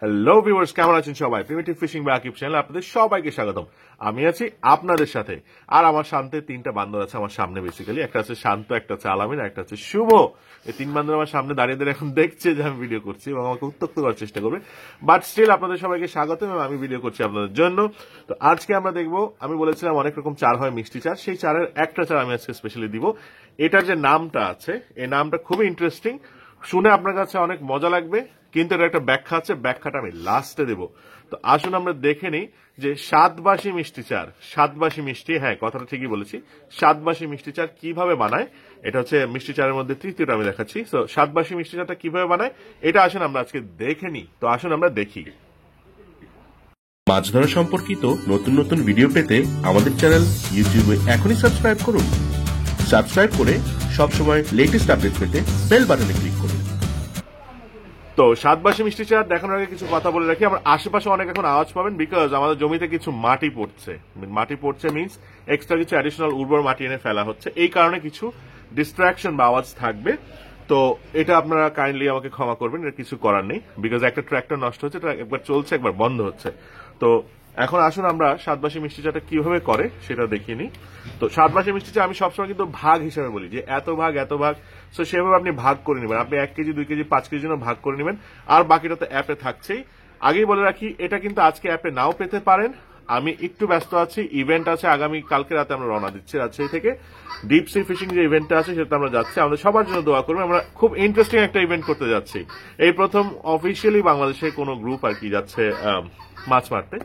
Hello viewers, কেমন আছেন সবাই? প্রিমিটিভ ফিশিং বাই আকিব চ্যানেলে আপনাদের সবাইকে স্বাগতম। আমি আছি আপনাদের সাথে, আর আমার শান্তে তিনটা বান্দর আছে আমার সামনে। বেসিক্যালি একটা আছে শান্ত, একটা আছে আলামিন, একটা আছে শুভ। এই তিন বান্দর আমার সামনে দাঁড়িয়ে দাঁড়িয়ে এখন দেখছে যে আমি ভিডিও করছি এবং আমাকে উত্ত্যক্ত করার চেষ্টা করবে, বাট স্টিল আপনাদের সবাইকে স্বাগতম এবং আমি ভিডিও করছি আপনাদের জন্য। তো আজকে আমরা দেখবো, আমি বলেছিলাম অনেক রকম চার হয়, মিষ্টি চার। সেই চারের একটা চার আমি আজকে স্পেশালি দিব। এটার যে নামটা আছে, এই নামটা খুবই ইন্টারেস্টিং, শুনে আপনার কাছে অনেক মজা লাগবে, কিন্তু এর একটা ব্যাখ্যা আছে, ব্যাখ্যাটা আমি লাস্টে দেব। তো আসুন আমরা দেখে নিই যে সাতবাসী মিষ্টি চার, সাতবাসী মিষ্টি, হ্যাঁ কথাটা ঠিকই বলেছি, সাতবাসী মিষ্টি চার কিভাবে বানায়। এটা হচ্ছে মিষ্টি চারের মধ্যে তৃতীয়টা আমি দেখাচ্ছি। তো সাতবাসী মিষ্টি চারটা কিভাবে বানায় এটা আসুন আমরা আজকে দেখে নিই। তো আসুন আমরা দেখি। মাছ ধরা সম্পর্কিত নতুন নতুন ভিডিও পেতে আমাদের চ্যানেল ইউটিউবে এখনই সাবস্ক্রাইব করুন। সাবস্ক্রাইব করে সবসময় লেটেস্ট আপডেট পেতে বেল বাটনে ক্লিক করুন। তো সাতবাসী মিষ্টি চার দেখানোর আগে কিছু কথা বলে রাখি, আমার আশেপাশে অনেক এখন আওয়াজ পাবেন, বিকজ আমাদের জমিতে কিছু মাটি পড়ছে। মাটি পড়ছে মিনস এক্সট্রা কিছু অ্যাডিশনাল উর্বর মাটি এনে ফেলা হচ্ছে, এই কারণে কিছু ডিস্ট্রাকশন বা আওয়াজ থাকবে। তো এটা আপনারা কাইন্ডলি আমাকে ক্ষমা করবেন, এটা কিছু করার নেই, বিকজ একটা ট্র্যাক্টর নষ্ট হচ্ছে, এটা একবার চলছে একবার বন্ধ হচ্ছে। তো এখন আসুন আমরা সাতবাসী মিষ্টি চাটা কিভাবে করে সেটা দেখিয়ে নিই। তো সাতবাসী মিষ্টি চা আমি সবসময় কিন্তু ভাগ হিসাবে বলি, যে এত ভাগ এত ভাগ। তো সেভাবে আপনি ভাগ করে নেবেন, আপনি 1 কেজি 2 কেজি 5 কেজির জন্য ভাগ করে নেবেন, আর বাকিটা তো অ্যাপে থাকছেই। আগেই বলে রাখি, এটা কিন্তু আজকে অ্যাপে নাও পেতে পারেন। আমি একটু ব্যস্ত আছি, ইভেন্ট আছে আগামী কালকে রাতে, আমরা রওনা দিচ্ছি রাজশাহী থেকে। ডিপ সি ফিশিং যে ইভেন্টটা আছে সেটা আমরা যাচ্ছি, আমাদের সবার জন্য দোয়া করবেন। আমরা খুব ইন্টারেস্টিং একটা ইভেন্ট করতে যাচ্ছি, এই প্রথম অফিসিয়ালি বাংলাদেশে কোনো গ্রুপ আর কি যাচ্ছে মাছ মারতে,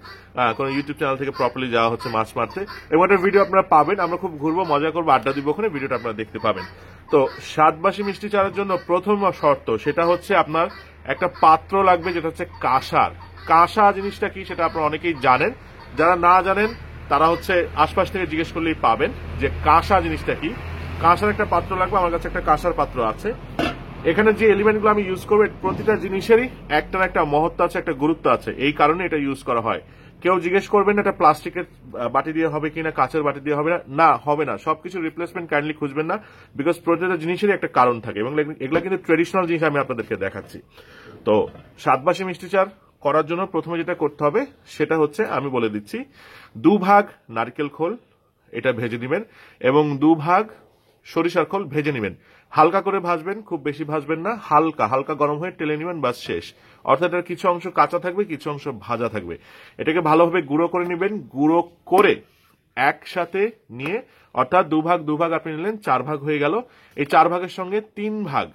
কোনো ইউটিউব চ্যানেল থেকে প্রপারলি যাওয়া হচ্ছে মাছ মারতে, এবং একটা ভিডিও আপনারা পাবেন। আমরা খুব ঘুরবো, মজা করবো, আড্ডা দিব, ওখানে ভিডিওটা আপনারা দেখতে পাবেন। তো সাতবাসী মিষ্টি চারের জন্য প্রথম শর্ত সেটা হচ্ছে আপনার একটা পাত্র লাগবে, যেটা হচ্ছে কাঁসার। কাঁসা জিনিসটা কি সেটা আপনারা অনেকেই জানেন, যারা না জানেন তারা হচ্ছে আশপাশ থেকে জিজ্ঞেস করলেই পাবেন যে কাঁসা জিনিসটা কি। কাঁসার একটা পাত্র লাগবে, আমার কাছে একটা কাঁসার পাত্র আছে। এখানে যে এলিমেন্টগুলো আমি ইউজ করবো, প্রতিটা জিনিসেরই একটা না একটা মহত্ব আছে, একটা গুরুত্ব আছে, এই কারণে এটা ইউজ করা হয়। কেউ জিজ্ঞেস করবেন এটা প্লাস্টিকের বাটি দিয়ে হবে কিনা, কাঁচের বাটি দিয়ে হবে না, না হবে না। সবকিছু রিপ্লেসমেন্ট কাইন্ডলি খুঁজবেন না, বিকজ প্রতিটা জিনিসেরই একটা কারণ থাকে, এবং এগুলা কিন্তু ট্রেডিশনাল জিনিস আমি আপনাদেরকে দেখাচ্ছি। তো সাতবাসী মিষ্টি চার করার জন্য প্রথমে যেটা করতে হবে সেটা হচ্ছে, আমি বলে দিচ্ছি, 2 ভাগ নারকেল খোল এটা ভেজে দিবেন, এবং 2 ভাগ সরিষার খোল ভেজে নেবেন। হালকা করে ভাজবেন, খুব বেশি ভাজবেন না, হালকা হালকা গরম হয়ে টেলে নেবেন, বাস শেষ। অর্থাৎ এর কিছু অংশ কাঁচা থাকবে, কিছু অংশ ভাজা থাকবে। এটাকে ভালোভাবে গুঁড়ো করে নেবেন। গুঁড়ো করে একসাথে নিয়ে, অর্থাৎ 2 ভাগ 2 ভাগ আপনি নিলেন, 4 ভাগ হয়ে গেল। এই 4 ভাগের সঙ্গে 3 ভাগ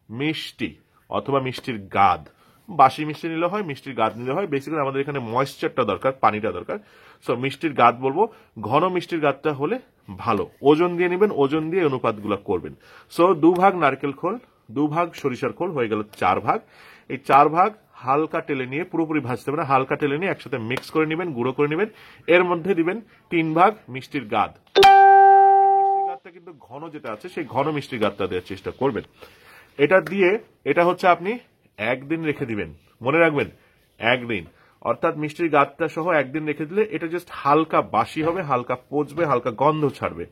মিষ্টি অথবা মিষ্টির গাদ, বাসি মিষ্টি নিলে হয়, মিষ্টির গাদ নিলে হয়। বেসিক্যালি আমাদের এখানে ময়েশ্চারটা দরকার, পানিটা দরকার। সো মিষ্টির গাদ বলবো, ঘন মিষ্টির গাদটা হলে ভালো। ওজন দিয়ে নেবেন, ওজন দিয়ে অনুপাতগুলো করবেন। সো 2 ভাগ নারকেল খোল, 2 ভাগ সরিষার খোল, হয়ে গেল 4 ভাগ। এই 4 ভাগ হালকা টেলে নিয়ে, পুরোপুরি ভাজতে হবে না, হালকা টেলে নিয়ে একসাথে মিক্স করে নেবেন, গুঁড়ো করে নেবেন। এর মধ্যে দিবেন 3 ভাগ মিষ্টির গাদ। মিষ্টির গাদটা কিন্তু ঘন যেটা আছে, সেই ঘন মিষ্টির গাদটা দেওয়ার চেষ্টা করবেন। এটা দিয়ে, এটা হচ্ছে আপনি 1 দিন রেখে দিবেন, মনে রাখবেন 1 দিন, অর্থাৎ মিষ্টির গাদটা সহ 1 দিন রেখে দিলে এটা জাস্ট হালকা বাসি হবে, হালকা পচবে, হালকা গন্ধ ছাড়বে।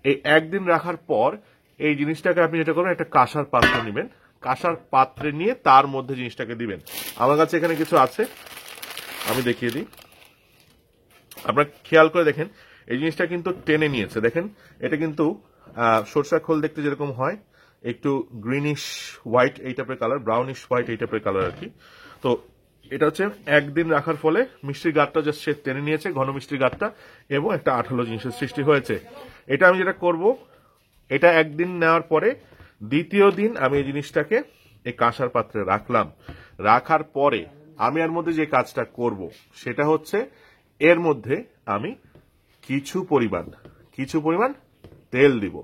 এই 1 দিন রাখার পর এই জিনিসটাকে আপনি যেটা করবেন, একটা কাঁসার পাত্র নেবেন, কাঁসার পাত্রে নিয়ে তার মধ্যে জিনিসটাকে দিবেন। আমার কাছে এখানে কিছু আছে, আমি দেখিয়ে দিই, আপনারা খেয়াল করে দেখেন। এই জিনিসটা কিন্তু টেনে নিয়েছে, দেখেন। এটা কিন্তু সরষা খোল দেখতে যেরকম হয়, একটু গ্রিনিশ হোয়াইট এই টাইপের কালার, ব্রাউনিশ হোয়াইট এই টাইপের কালার আর কি। তো এটা হচ্ছে 1 দিন রাখার ফলে মিষ্টির গাদটা জাস্ট সে টেনে নিয়েছে, ঘন মিষ্টির গাদটা, এবং একটা আঠালো জিনিসের সৃষ্টি হয়েছে। এটা আমি যেটা করব, এটা 1 দিন নেওয়ার পরে দ্বিতীয় দিন আমি এই জিনিসটাকে এই কাঁসার পাত্রে রাখলাম। রাখার পরে আমি এর মধ্যে যে কাজটা করব সেটা হচ্ছে, এর মধ্যে আমি কিছু পরিমাণ তেল দিব।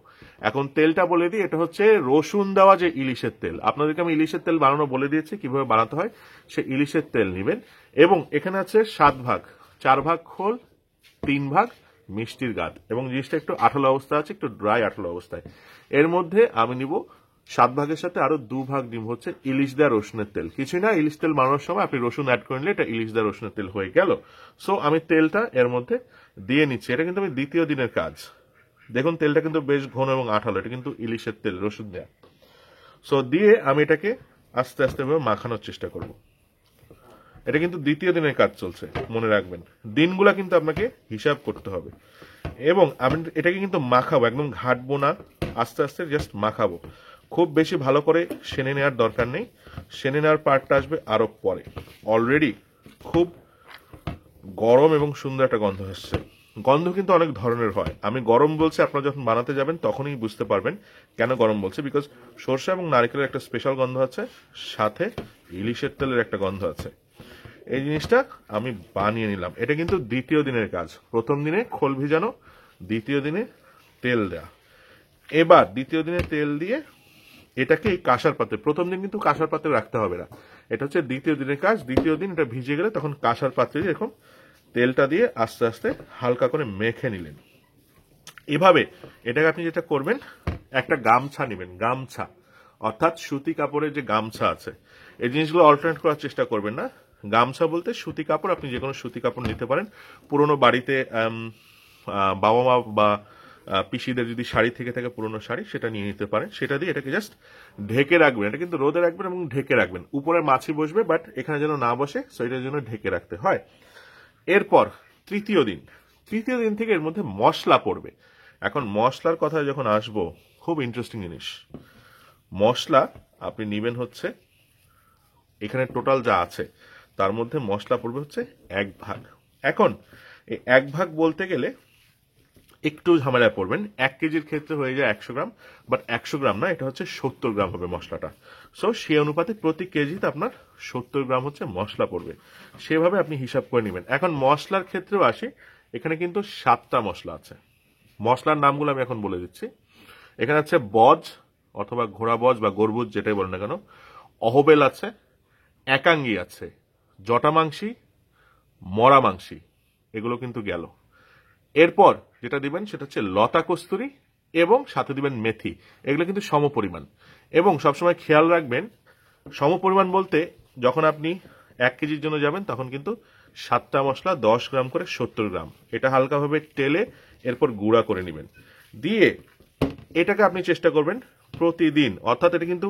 এখন তেলটা বলে দিই, এটা হচ্ছে রসুন দেওয়া যে ইলিশের তেল। আপনাদেরকে আমি ইলিশের তেল বানানো বলে দিয়েছি, কিভাবে বানাতে হয়। সে ইলিশের তেল নেবেন, এবং এখানে আছে 7 ভাগ, 4 ভাগ খোল, 3 ভাগ মিষ্টির গাদ, এবং জিনিসটা একটু আঠালো অবস্থা আছে, একটু ড্রাই আঠালো অবস্থায়। এর মধ্যে আমি নিব 7 ভাগের সাথে আরো 2 ভাগ নিব হচ্ছে ইলিশ দেওয়া রসুনের তেল। কিছুই না, ইলিশ তেল বানানোর সময় আপনি রসুন অ্যাড করে নিলে এটা ইলিশ দেওয়া রসুনের তেল হয়ে গেল। সো আমি তেলটা এর মধ্যে দিয়ে নিচ্ছি। এটা কিন্তু আমি দ্বিতীয় দিনের কাজ। দেখুন তেলটা কিন্তু বেশ ঘন এবং আঠালো, এটা কিন্তু ইলিশের তেল, রসুন দেয়া। সো দিয়ে আমি এটাকে আস্তে আস্তে ভাবে মাখানোর চেষ্টা করব। এটা কিন্তু দ্বিতীয় দিনের কাজ চলছে, মনে রাখবেন। দিনগুলা কিন্তু আপনাকে হিসাব করতে হবে। এবং আমি এটাকে কিন্তু মাখাবো, একদম ঘাটবো না, আস্তে আস্তে জাস্ট মাখাবো। খুব বেশি ভালো করে সেনে নেওয়ার দরকার নেই, সেনে নেওয়ার পার্টটা আসবে আরো পরে। অলরেডি খুব গরম এবং সুন্দর একটা গন্ধ আসছে। গন্ধ কিন্তু অনেক ধরনের হয়, আমি গরম বলছি, আপনারা যখন বানাতে যাবেন তখনই বুঝতে পারবেন কেন গরম বলছে। বিকজ সরষে এবং নারকেলের একটা স্পেশাল গন্ধ আছে, সাথে ইলিশের তেলের একটা গন্ধ আছে। এই জিনিসটা আমি বানিয়ে নিলাম। এটা কিন্তু দ্বিতীয় দিনের কাজ। প্রথম দিনে খোল ভিজানো, দ্বিতীয় দিনে তেল দেয়া। এবার দ্বিতীয় দিনে তেল দিয়ে এটাকে এই কাঁসার পাত্রে, প্রথম দিন কিন্তু কাঁসার পাত্রে রাখতে হবে না, এটা হচ্ছে দ্বিতীয় দিনের কাজ। দ্বিতীয় দিন এটা ভিজে গেলে তখন কাঁসার পাত্রে এরকম তেলটা দিয়ে আস্তে আস্তে হালকা করে মেখে নিলেন। এভাবে এটাকে আপনি যেটা করবেন, একটা গামছা নেবেন, গামছা অর্থাৎ সুতি কাপড়ের যে গামছা আছে, এই জিনিসগুলো অল্টারনেট করার চেষ্টা করবেন না। গামছা বলতে সুতি কাপড়, আপনি যে কোনো সুতি কাপড় নিতে পারেন। পুরোনো বাড়িতে বাবা মা বা পিসিদের যদি শাড়ি থেকে থাকে, পুরোনো শাড়ি, সেটা নিয়ে নিতে পারেন। সেটা দিয়ে এটাকে জাস্ট ঢেকে রাখবেন। এটা কিন্তু রোদে রাখবেন এবং ঢেকে রাখবেন। উপরে মাছি বসবে, বাট এখানে যেন না বসে, সো এটার জন্য ঢেকে রাখতে হয়। এরপর তৃতীয় দিন থেকে এর মধ্যে মশলা পড়বে। এখন মশলার কথা যখন আসবো, খুব ইন্টারেস্টিং জিনিস। মশলা আপনি নিবেন হচ্ছে, এখানে টোটাল যা আছে তার মধ্যে মশলা পড়বে হচ্ছে 1 ভাগ। এখন এই 1 ভাগ বলতে গেলে একটু ঝামেলায় পড়বেন। 1 কেজির ক্ষেত্রে হয়ে যায় 100 গ্রাম, বাট 100 গ্রাম না, এটা হচ্ছে 70 গ্রাম হবে মশলাটা। সো সেই অনুপাতে প্রতি কেজিতে আপনার 70 গ্রাম হচ্ছে মশলা পড়বে। সেভাবে আপনি হিসাব করে নেবেন। এখন মশলার ক্ষেত্রেও আসি, এখানে কিন্তু 7টা মশলা আছে। মশলার নামগুলো আমি এখন বলে দিচ্ছি। এখানে আছে বজ অথবা ঘোড়া বজ বা গরবুজ, যেটাই বলেন না কেন, অহবেল আছে, একাঙ্গি আছে, জটামাংসী, মরা মাংসী, এগুলো কিন্তু গেল। এরপর যেটা দিবেন সেটা হচ্ছে লতা কস্তুরি এবং সাথে দিবেন মেথি। এগুলো কিন্তু সমপরিমাণ। এবং সবসময় খেয়াল রাখবেন, সমপরিমাণ বলতে যখন আপনি 1 কেজির জন্য যাবেন তখন কিন্তু 7টা মশলা 10 গ্রাম করে 70 গ্রাম, এটা হালকাভাবে টেলে এরপর গুঁড়া করে নেবেন। দিয়ে এটাকে আপনি চেষ্টা করবেন প্রতিদিন, অর্থাৎ এটা কিন্তু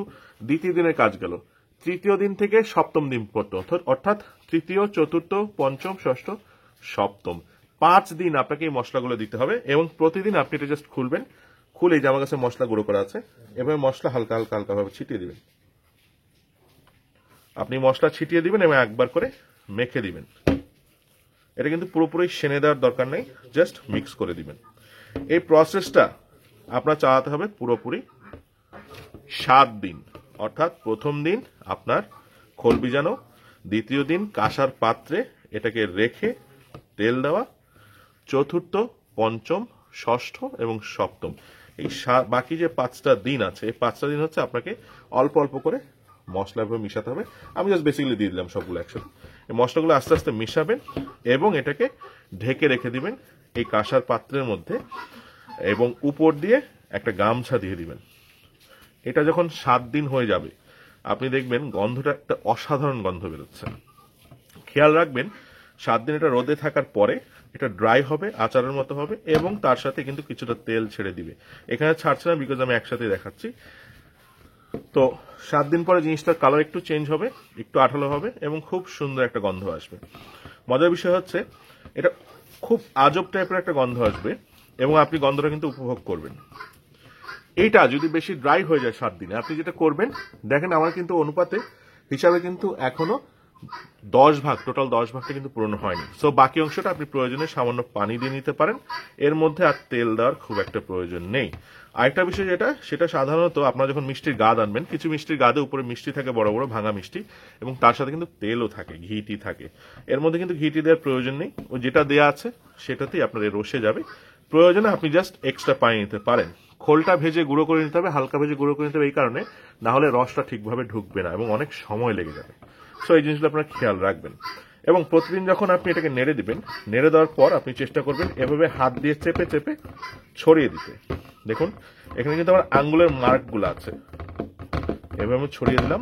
দ্বিতীয় দিনের কাজ গেল। তৃতীয় দিন থেকে সপ্তম দিন পর্যন্ত, অর্থাৎ তৃতীয়, চতুর্থ, পঞ্চম, ষষ্ঠ, সপ্তম, 5 দিন আপনাকে এই মশলাগুলো দিতে হবে। এবং প্রতিদিন আপনি এটা জাস্ট খুলবেন, খুলে যে আমার কাছে মশলা গুঁড়ো করা আছে, এভাবে মশলা হালকা হালকা হালকা ভাবে ছিটিয়ে দিবেন। আপনি মশলা ছিটিয়ে দিবেন এবং একবার করে মেখে দিবেন। এটা কিন্তু পুরোপুরি সেনে দেওয়ার দরকার নেই, জাস্ট মিক্স করে দিবেন। এই প্রসেসটা আপনার চালাতে হবে পুরোপুরি 7 দিন। অর্থাৎ প্রথম দিন আপনার খোল ভিজানো, দ্বিতীয় দিন কাঁসার পাত্রে এটাকে রেখে তেল দেওয়া, চতুর্থ, পঞ্চম, ষষ্ঠ এবং সপ্তম, এই বাকি যে 5টা দিন আছে, এই 5টা দিন হচ্ছে আপনাকে অল্প অল্প করে মশলাগুলো মিশাতে হবে। আমি জাস্ট বেসিক্যালি দিয়ে দিলাম সবগুলো একসাথে। এই মশলাগুলো আস্তে আস্তে মিশাবেন এবং এটাকে ঢেকে রেখে দিবেন এই কাঁসার পাত্রের মধ্যে, এবং উপর দিয়ে একটা গামছা দিয়ে দিবেন। এটা যখন 7 দিন হয়ে যাবে, আপনি দেখবেন গন্ধটা একটা অসাধারণ গন্ধ বেরোচ্ছে। খেয়াল রাখবেন 7 দিন এটা রোদে থাকার পরে এটা ড্রাই হবে, আচারের মতো হবে, এবং তার সাথে কিন্তু কিছুটা তেল ছেড়ে দিবে। এখানে ছাড়ছে না, বিকজ আমি একসাথে দেখাচ্ছি। তো 7 দিন পরে জিনিসটার কালার একটু চেঞ্জ হবে, একটু আঠালো হবে এবং খুব সুন্দর একটা গন্ধ আসবে। মজার বিষয় হচ্ছে এটা খুব আজব টাইপের একটা গন্ধ আসবে এবং আপনি গন্ধটা কিন্তু উপভোগ করবেন। এইটা যদি বেশি ড্রাই হয়ে যায় 7 দিনে, আপনি যেটা করবেন দেখেন, আমার কিন্তু অনুপাতে হিসাবে কিন্তু এখনো 10 ভাগ, টোটাল 10 ভাগটা কিন্তু পূরণ হয়নি। সো বাকি অংশটা আপনি প্রয়োজনে সামান্য পানি দিয়ে নিতে পারেন। এর মধ্যে আর তেল দেওয়ার খুব একটা প্রয়োজন নেই। আরেকটা বিষয় যেটা, সেটা সাধারণত আপনারা যখন মিষ্টির গাদ আনবেন, কিছু মিষ্টির গাদে উপরে মিষ্টি থাকে, বড় বড় ভাঙা মিষ্টি, এবং তার সাথে কিন্তু তেলও থাকে, ঘিটি থাকে। এর মধ্যে কিন্তু ঘিটি দেওয়ার প্রয়োজন নেই, ও যেটা দেয়া আছে সেটাতেই আপনার রসে যাবে। প্রয়োজনে আপনি জাস্ট এক্সট্রা পানি নিতে পারেন। খোলটা ভেজে গুঁড়ো করে নিতে হবে, হালকা ভেজে গুঁড়ো করে নিতে হবে এই কারণে, না হলে রসটা ঠিকভাবে ঢুকবে না এবং অনেক সময় লেগে যাবে। সো এই জিনিসগুলো আপনারা খেয়াল রাখবেন। এবং প্রতিদিন যখন আপনি এটাকে নেড়ে দিবেন, নেড়ে দেওয়ার পর আপনি চেষ্টা করবেন এভাবে হাত দিয়ে চেপে চেপে ছড়িয়ে দিতে। দেখুন এখানে কিন্তু আমার আঙ্গুলের মার্কগুলো আছে, এভাবে আমি ছড়িয়ে দিলাম।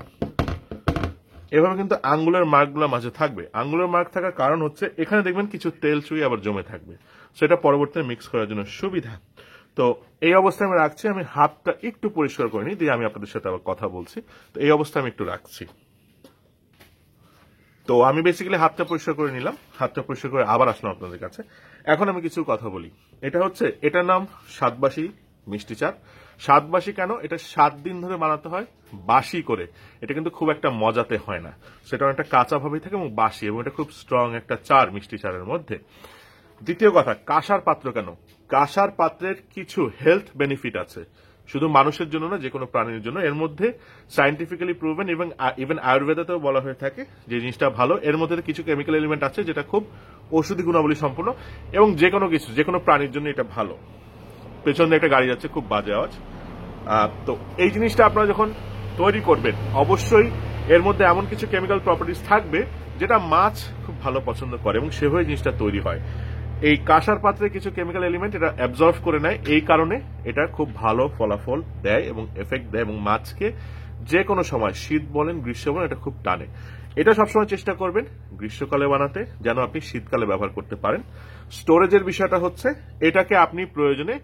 এভাবে কিন্তু আঙ্গুলের মার্কগুলো মাঝে থাকবে। আঙ্গুলের মার্ক থাকার কারণ হচ্ছে এখানে দেখবেন কিছু তেল চুইয়ে আবার জমে থাকবে, সেটা পরবর্তীতে মিক্স করার জন্য সুবিধা। তো এই অবস্থায় আমি রাখছি। আমি হাতটা একটু পরিষ্কার করে নিই, দিয়ে আমি আপনাদের সাথে আবার কথা বলছি। তো এই অবস্থায় আমি একটু রাখছি। তো আমি বেসিক্যালি হাতটা পরিষ্কার করে নিলাম, হাতটা পরিষ্কার করে আবার আসলাম আপনাদের কাছে। এখন আমি কিছু কথা বলি। এটার নাম স্বাদবাসী মিষ্টি চার। স্বাদবাসী কেন? এটা 7 দিন ধরে বানাতে হয় বাসি করে। এটা কিন্তু খুব একটা মজাতে হয় না, সেটা অনেকটা কাঁচা ভাবেই থাকে এবং বাসি, এবং এটা খুব স্ট্রং একটা চার মিষ্টি চারের মধ্যে। দ্বিতীয় কথা, কাঁসার পাত্র কেন? কাঁসার পাত্রের কিছু হেলথ বেনিফিট আছে, শুধু মানুষের জন্য না, যে কোনো প্রাণীর জন্য। এর মধ্যে সায়েন্টিফিক্যালি প্রুভেন এবং ইভেন আয়ুর্বেদাতেও বলা হয়ে থাকে যে জিনিসটা ভালো। এর মধ্যে কিছু কেমিক্যাল এলিমেন্ট আছে যেটা খুব ঔষধি গুণাবলী সম্পন্ন, এবং যে কোনো প্রাণীর জন্য এটা ভালো। পেছনে একটা গাড়ি যাচ্ছে, খুব বাজে আওয়াজ। তো এই জিনিসটা আপনারা যখন তৈরি করবেন, অবশ্যই এর মধ্যে এমন কিছু কেমিক্যাল প্রপার্টিস থাকবে যেটা মাছ খুব ভালো পছন্দ করে, এবং সেভাবে জিনিসটা তৈরি হয়। এই কাঁসার পাত্রে কিছু কেমিক্যাল এলিমেন্ট এটা অ্যাবজর্ভ করে নেয়, এই কারণে এটা খুব ভালো ফলাফল দেয় এবং এফেক্ট দেয়, এবং মাছকে যে কোনো সময়, শীত বলেন গ্রীষ্ম বলেন, এটা খুব টানে। এটা সবসময় চেষ্টা করবেন গ্রীষ্মকালে বানাতে, যেন আপনি শীতকালে ব্যবহার করতে পারেন। স্টোরেজের বিষয়টা হচ্ছে, এটাকে আপনি প্রয়োজনে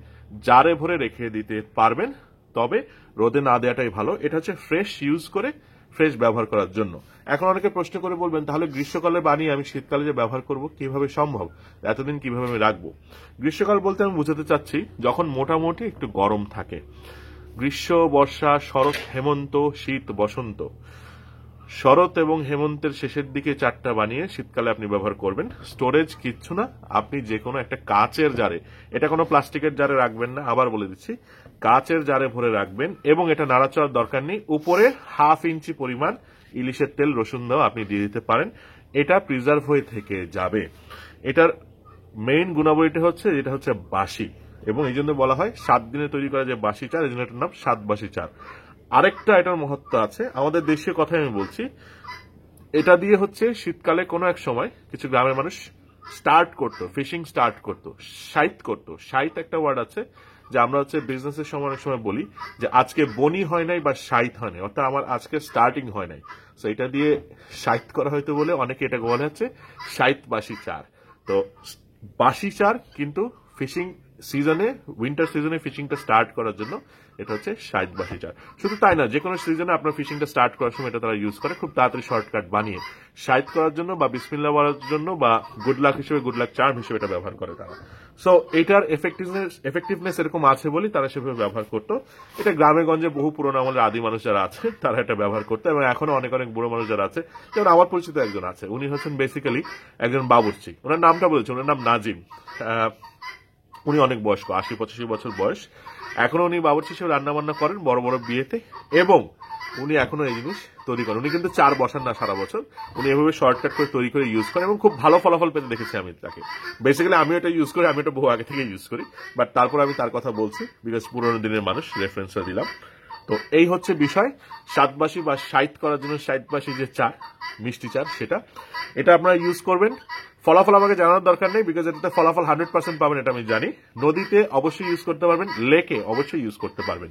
জারে ভরে রেখে দিতে পারবেন, তবে রোদে না দেওয়াটাই ভালো। এটা হচ্ছে ফ্রেশ ইউজ করে, ফ্রেশ ব্যবহার করার জন্য। এখন অনেকে প্রশ্ন করে বলবেন, তাহলে গ্রীষ্মকালে বানিয়ে আমি শীতকালে যে ব্যবহার করব, কিভাবে সম্ভব? এতদিন কিভাবে আমি রাখবো? গ্রীষ্মকাল বলতে আমি বুঝাতে চাচ্ছি যখন মোটামুটি একটু গরম থাকে। গ্রীষ্ম, বর্ষা, শরৎ, হেমন্ত, শীত, বসন্ত। শরৎ এবং হেমন্তের শেষের দিকে চারটা বানিয়ে শীতকালে আপনি ব্যবহার করবেন। স্টোরেজ কিচ্ছু না, আপনি যে কোনো একটা কাচের জারে, এটা কোনো প্লাস্টিকের জারে রাখবেন না, আবার বলে দিচ্ছি, কাচের জারে ভরে রাখবেন, এবং এটা নাড়াচাড়ার দরকার নেই। উপরে 1/2 ইঞ্চি পরিমাণ ইলিশের তেল, রসুন দাও আপনি দিয়ে দিতে পারেন, এটা প্রিজার্ভ হয়ে থেকে যাবে। এটার মেইন গুণাবলীটা হচ্ছে, এটা হচ্ছে বাসি, এবং এই জন্য বলা হয় 7 দিনে তৈরি করা যে বাসি চার, এই জন্য এটার নাম স্বাদবাসী চার। আরেকটা এটার মহত্ব আছে, আমাদের দেশীয় কথাই আমি বলছি। এটা দিয়ে হচ্ছে শীতকালে কোনো এক সময় কিছু গ্রামের মানুষ স্টার্ট করতো, ফিশিং স্টার্ট করতো, সাইত করতো। সাইত একটা ওয়ার্ড আছে, যে আমরা হচ্ছে বিজনেসের সময় অনেক সময় বলি যে আজকে বনি হয় নাই বা সাইত হয় নাই, অর্থাৎ আমার আজকে স্টার্টিং হয় নাই। তো এটা দিয়ে সাইত করা হয়তো বলে অনেকে এটা বলে হচ্ছে সাইত বাসি চার। তো বাসি চার কিন্তু ফিশিং সিজনে, উইন্টার সিজনে ফিশিংটা স্টার্ট করার জন্য এটা হচ্ছে সাইত বাসি চার। শুধু তাই না, যে কোনো সিজনে আপনার ফিশিংটা স্টার্ট করার সময় এটা তারা ইউজ করে, খুব তাড়াতাড়ি শর্টকাট বানিয়ে সাইত করার জন্য বা বিসমিল্লাহ বলার জন্য বা গুড লাক হিসেবে, গুড লাক চার্ম হিসেবে এটা ব্যবহার করে তারা। সো এটার এফেক্টিভনেস এরকম আছে বলি তারা সেভাবে ব্যবহার করতো। এটা গ্রামে গঞ্জে বহু পুরোনো আমলের আদি মানুষ যারা আছে তারা এটা ব্যবহার করতো, এবং এখনো অনেক অনেক বুড়ো মানুষ যারা আছে, যেমন আমার পরিচিত একজন আছে, উনি হচ্ছেন বেসিক্যালি একজন বাবুর্চি। ওনার নামটা বলেছে, ওনার নাম নাজিম। উনি অনেক বয়স্ক, 80-85 বছর বয়স। এখনো উনি বাবুর্চি হিসেবে রান্না বান্না করেন বড় বড় বিয়েতে, এবং উনি এখনো এই জিনিস তৈরি করেন। উনি কিন্তু চার বসান না সারা বছর, উনি এভাবে শর্টকাট করে তৈরি করে ইউজ করেন, এবং খুব ভালো ফলাফল পেতে দেখেছি আমি তাকে। বেসিক্যালি আমি এটা ইউজ করি, আমি এটা বহু আগে থেকে ইউজ করি, বাট তারপর আমি তার কথা বলছি বিকজ পুরোনো দিনের মানুষ, রেফারেন্সটা দিলাম। তো এই হচ্ছে বিষয়। স্বাদবাসী বা সাইত করার জন্য সাইতবাসী যে চার, মিষ্টি চার, সেটা এটা আপনারা ইউজ করবেন। ফলাফল আমাকে জানানোর দরকার নেই, বিকজ এটাতে ফলাফল 100% পাবেন, এটা আমি জানি। নদীতে অবশ্যই ইউজ করতে পারবেন, লেকে অবশ্যই ইউজ করতে পারবেন,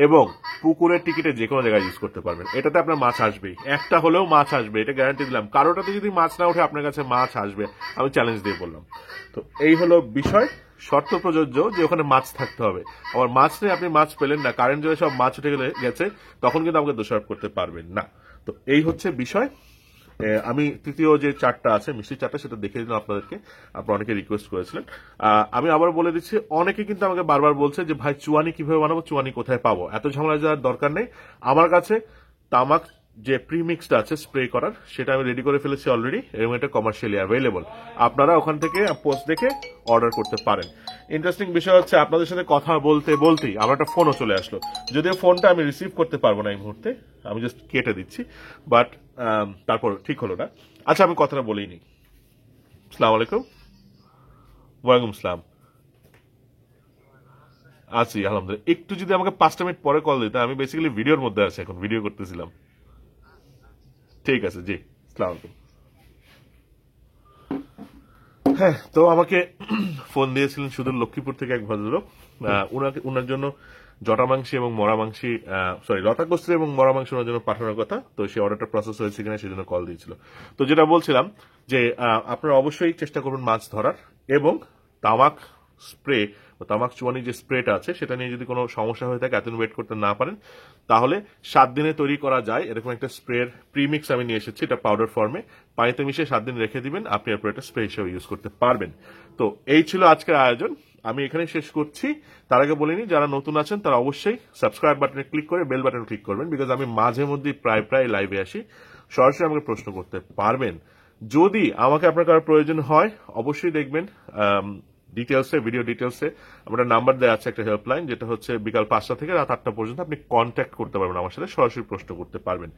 এবং পুকুরের টিকিটে যে কোনো জায়গায় ইউজ করতে পারবেন। এটাতে আপনার মাছ আসবেই, একটা হলেও মাছ আসবে, এটা গ্যারান্টি দিলাম। কারোটাতে যদি মাছ না ওঠে, আপনার কাছে মাছ আসবে, আমি চ্যালেঞ্জ দিয়ে বললাম। তো এই হলো বিষয়। শর্ত প্রযোজ্য যে ওখানে মাছ থাকতে হবে। আবার মাছ নেই, আপনি মাছ পেলেন না, কারেন্ট যদি সব মাছ উঠে গেছে, তখন কিন্তু আমাকে দোষারোপ করতে পারবেন না। তো এই হচ্ছে বিষয়। আমি তৃতীয় যে চারটা আছে, মিষ্টি চারটা, সেটা দেখে দিলাম আপনাদেরকে, আপনারা অনেকে রিকোয়েস্ট করেছিলেন। আমি আবার বলে দিচ্ছি, অনেকে কিন্তু আমাকে বারবার বলছে যে ভাই চুয়ানি কিভাবে বানাবো, চুয়ানি কোথায় পাবো? এত ঝামেলা যাওয়ার দরকার নেই। আমার কাছে তামাক যে প্রিমিক্সটা আছে স্প্রে করার, সেটা আমি রেডি করে ফেলেছি অলরেডি, এবং এটা কমার্শিয়ালি অ্যাভেলেবল। আপনারা ওখান থেকে পোস্ট দেখে অর্ডার করতে পারেন। ইন্টারেস্টিং বিষয় হচ্ছে, আপনাদের সাথে কথা বলতে বলতেই আমার একটা ফোনও চলে আসলো, যদিও ফোনটা আমি রিসিভ করতে পারবো না এই মুহূর্তে, আমি জাস্ট কেটে দিচ্ছি, বাট তারপর ঠিক হলো না। আচ্ছা, আমি কথাটা বলেই নি। আসসালামু আলাইকুম। ওয়ালাইকুম আসসালাম। আছি আলহামদুলিল্লাহ। একটু যদি আমাকে 5টা মিনিট পরে কল দিতে, আমি বেসিক্যালি ভিডিওর মধ্যে আছি, এখন ভিডিও করতেছিলাম। ঠিক আছে, জি, আসসালামু আলাইকুম। হ্যাঁ, তো আমাকে ফোন দিয়েছিলেন সুদূর লক্ষ্মীপুর থেকে এক ভদ্রলোক। ওনার জন্য জটা মাংসি এবং মরা মাংসি, লতাকস্ত্রী এবং মরা মাংস ওনার জন্য পাঠানোর কথা। তো সেই অর্ডারটা প্রসেস হয়েছে কিনা সেজন্য কল দিয়েছিল। তো যেটা বলছিলাম যে আপনারা অবশ্যই চেষ্টা করবেন মাছ ধরার, এবং তামাক স্প্রে বা তামাক চুবানি যে স্প্রেটা আছে সেটা নিয়ে যদি কোনো সমস্যা হয়ে থাকে, এতদিন ওয়েট করতে না পারেন, তাহলে 7 দিনে তৈরি করা যায় এরকম একটা স্প্রের প্রিমিক্স আমি নিয়ে এসেছি। এটা পাউডার ফর্মে, পানিতে মিশিয়ে 7 দিন রেখে দিবেন, আপনি এরপর এটা স্প্রে হিসেবে ইউজ করতে পারবেন। তো এই ছিল আজকের আয়োজন, আমি এখানে শেষ করছি। তার আগে বলিনি, যারা নতুন আছেন তারা অবশ্যই সাবস্ক্রাইব বাটনে ক্লিক করে বেল বাটনে ক্লিক করবেন, বিকজ আমি মাঝে মধ্যে প্রায় লাইভে আসি, সরাসরি আমাকে প্রশ্ন করতে পারবেন। যদি আমাকে আপনার কারো প্রয়োজন হয় অবশ্যই দেখবেন ডিটেলসে, ভিডিও ডিটেলসে আমার নাম্বার দেওয়া আছে, একটা হেল্পলাইন, যেটা হচ্ছে বিকাল 5টা থেকে রাত 8টা পর্যন্ত আপনি কন্ট্যাক্ট করতে পারবেন, আমার সাথে সরাসরি প্রশ্ন করতে পারবেন।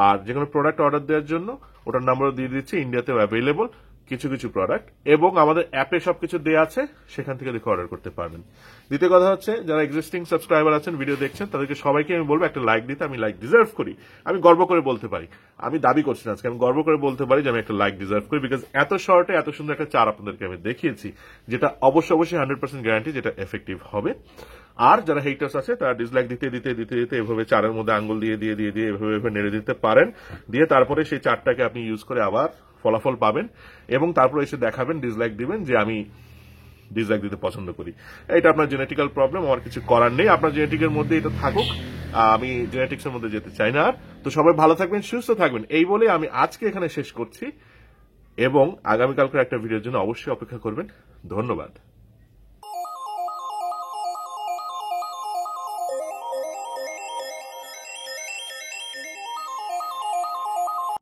আর যে কোনো প্রোডাক্ট অর্ডার দেওয়ার জন্য ওটার নাম্বারও দিয়ে দিচ্ছি, ইন্ডিয়াতেও অ্যাভেলেবল কিছু কিছু প্রোডাক্ট, এবং আমাদের অ্যাপে সবকিছু দেওয়া আছে, সেখান থেকে দেখে অর্ডার করতে পারবেন। দ্বিতীয় কথা হচ্ছে, যারা এক্সিস্টিং সাবস্ক্রাইবার আছেন, ভিডিও দেখছেন, তাদেরকে সবাইকে আমি বলবো একটা লাইক দিতে। আমি লাইক ডিজার্ভ করি, আমি গর্ব করে বলতে পারি, আমি দাবি করছি না আজকে, আমি গর্ব করে বলতে পারি যে আমি একটা লাইক ডিজার্ভ করি, বিকজ এত শর্টে এত সুন্দর একটা চার আপনাদেরকে আমি দেখিয়েছি, যেটা অবশ্যই 100% গ্যারান্টি যেটা এফেক্টিভ হবে। আর যারা হেটার্স আছে তারা ডিসলাইক দিতে দিতে দিতে দিতে এভাবে চারের মধ্যে আঙ্গুল দিয়ে দিয়ে দিয়ে দিয়ে এভাবে নেড়ে দিতে পারেন, দিয়ে তারপরে সেই চারটাকে আপনি ইউজ করে আবার ফলাফল পাবেন, এবং তারপরে এসে দেখাবেন, ডিসলাইক দিবেন যে আমি ডিসলাইক দিতে পছন্দ করি। এটা আপনার জেনেটিক্যাল প্রবলেম, আমার কিছু করার নেই, আপনার জেনেটিকের মধ্যে এটা থাকুক, আমি জেনেটিক্সের মধ্যে যেতে চাই না। আর তো সবাই ভালো থাকবেন, সুস্থ থাকবেন, এই বলে আমি আজকে এখানে শেষ করছি, এবং আগামীকালকার একটা ভিডিওর জন্য অবশ্যই অপেক্ষা করবেন। ধন্যবাদ।